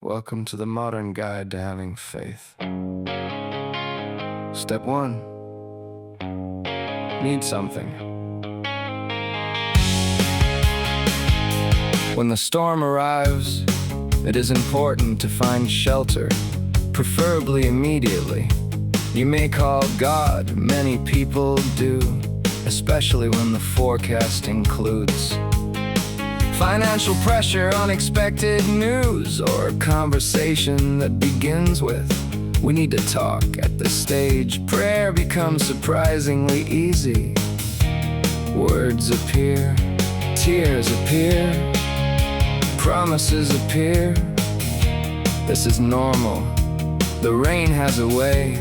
Welcome to the modern guide to having faith. Step 1. Need something. When the storm arrives, it is important to find shelter, preferably immediately. You may call God, many people do, especially when the forecast includes financial pressure, unexpected news, or a conversation that begins with, "We need to talk." At this stage, prayer becomes surprisingly easy. Words appear, tears appear, promises appear. This is normal. The rain has a way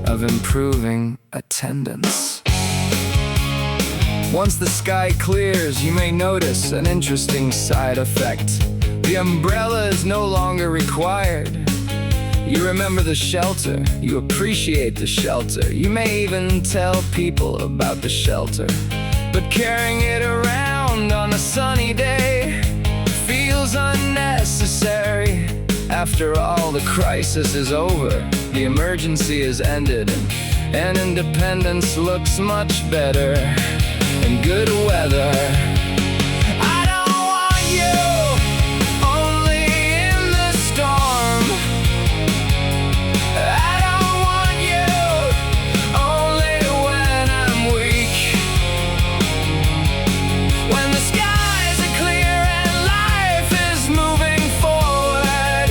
of improving attendance. Once the sky clears, you may notice an interesting side effect. The umbrella is no longer required. You remember the shelter, you appreciate the shelter. You may even tell people about the shelter. But carrying it around on a sunny day feels unnecessary. After all, the crisis is over, the emergency is ended, and independence looks much better in good weather. I don't want you only in the storm. I don't want you only when I'm weak. When the skies are clear and life is moving forward,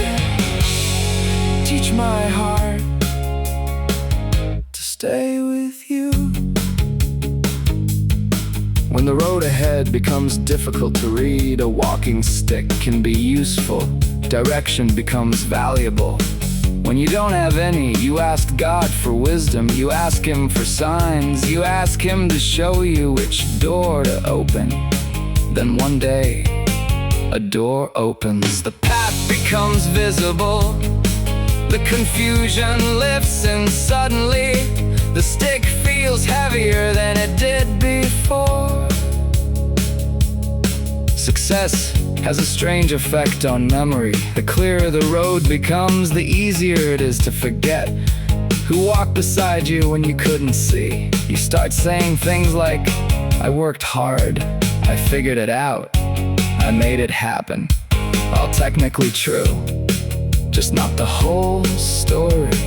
teach my heart to stay with you. When the road ahead becomes difficult to read, a walking stick can be useful. Direction becomes valuable. When you don't have any, you ask God for wisdom. You ask Him for signs. You ask Him to show you which door to open. Then one day, a door opens. The path becomes visible. The confusion lifts, and suddenly the stick feels heavier than it did before. Success has a strange effect on memory. The clearer the road becomes, the easier it is to forget who walked beside you when you couldn't see. You start saying things like, "I worked hard, I figured it out, I made it happen." All technically true, just not the whole story.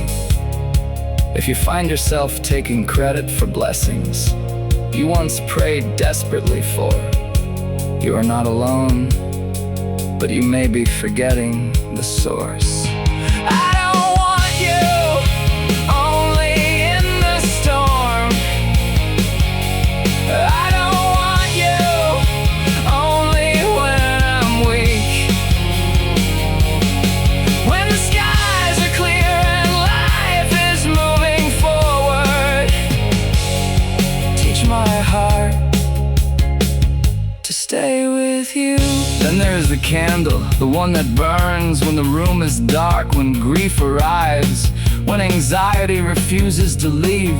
If you find yourself taking credit for blessings you once prayed desperately for, you are not alone, but you may be forgetting the source. I don't want you only in the storm. I don't want you only when I'm weak. When the skies are clear and life is moving forward, teach my heart to stay with you. Then there's the candle, the one that burns when the room is dark, when grief arrives, when anxiety refuses to leave,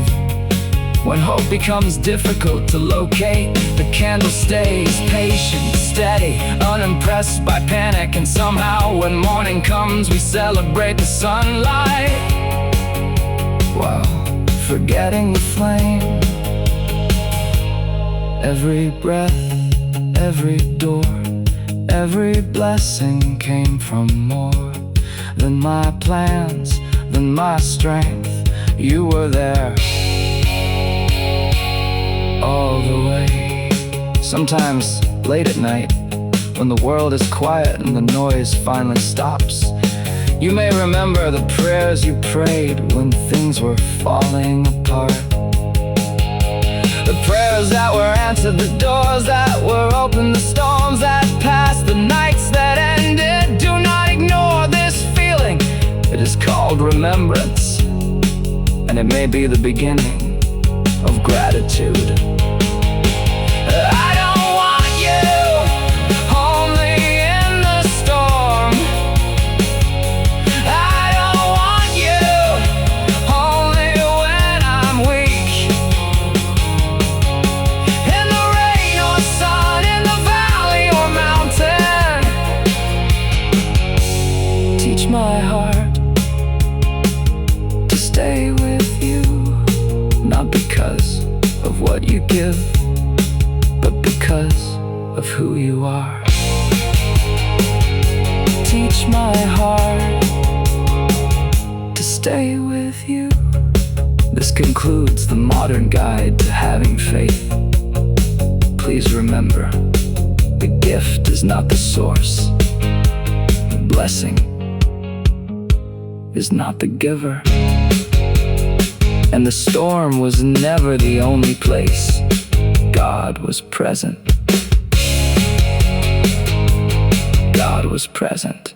when hope becomes difficult to locate. The candle stays patient, steady, unimpressed by panic, and somehow when morning comes we celebrate the sunlight while forgetting the flame. Every breath, every door, every blessing came from more than my plans, than my strength. You were there all the way. Sometimes late at night, when the world is quiet and the noise finally stops, you may remember the prayers you prayed when things were falling apart. The prayers that were answered, the doors that were opened, the storms that passed, the nights that ended. Do not ignore this feeling. It is called remembrance, and it may be the beginning of gratitude. I don't want you only in the storm. I don't want you only when I'm weak. In the rain or sun, in the valley or mountain, give, but because of who you are. Teach my heart to stay with you. This concludes the modern guide to having faith. Please remember, the gift is not the source. The blessing is not the giver. And the storm was never the only place God was present. God was present.